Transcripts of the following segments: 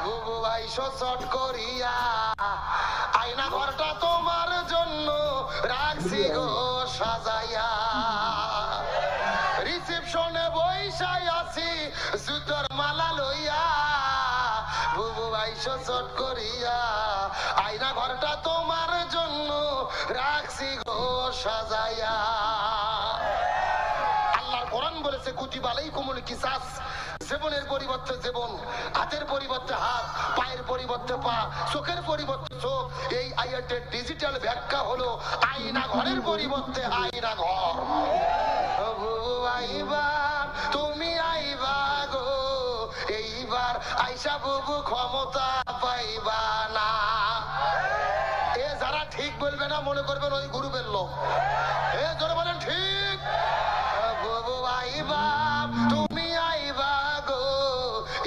বুবু আইসো চট করিয়া, আয়না ঘরটা তোমার জন্য রাখছি গো সাজাইয়া। রিসেপশনে বইসাই আছি জুতোর মালা লইয়া, বুবু আইসো চট করিয়া, আয়না ঘরটা তোমার জন্য রাখছি গো সাজাইয়া। আল্লাহর কোরআন বলেছে কুতিবা আলাইকুমুল কিসাস, জীবনের পরিবর্তে জীবন, হাতের পরিবর্তে হাত, পায়ের পরিবর্তে পা, চোখের পরিবর্তে চোখ। এই আয়াতের ডিজিটাল ব্যাখ্যা হলো আয়না ঘরের পরিবর্তে আয়না ঘর। আইবা তুমি আইবা গো, এইবার আইসা বুবু ক্ষমতা পাইবা না। এ যারা ঠিক বলবে না মনে করবেন ওই গ্রুপের লোক। এ জোরে বলেন ঠিক। বুবু আইবা তুমি আইবা গো,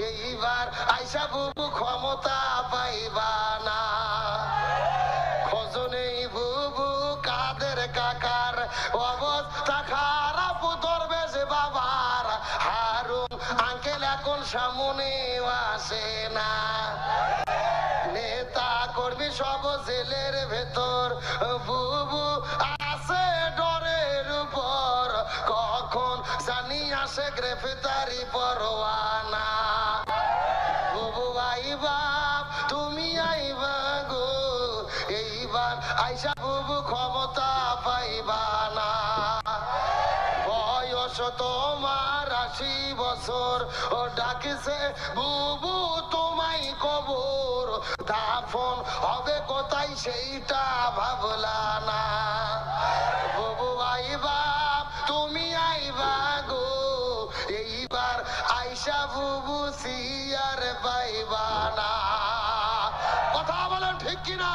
এইবার আইসা বুবু ক্ষমতা পাইবা না। খোঁজনেই বুবু কাদের কাকার অবস্থা খারাপ, ধরবে যে বাবার হারুন আঙ্কেল এখন সামনে আসে না। নেতা কর্মী সব জেলের ভেতর, বুবু আছে ডরের উপর, কখন জানি আসে গ্রেফতারি পরোয়ানা। বুবু আইবা তুমি আইবা গো, এইবার আইসা বুবু ক্ষমতা পাইবা না। বয়স তোমার 80 বছর, ও ডাকিছে বুবু তোমায় কবর, দাফন হবে কোথায় সেইটা ভাবলা না। বুবু আইবা তুমি আইবা গো, এইবার আইসা বুবু সিয়ার পাইবা না। কথা বলেন ঠিক কিনা?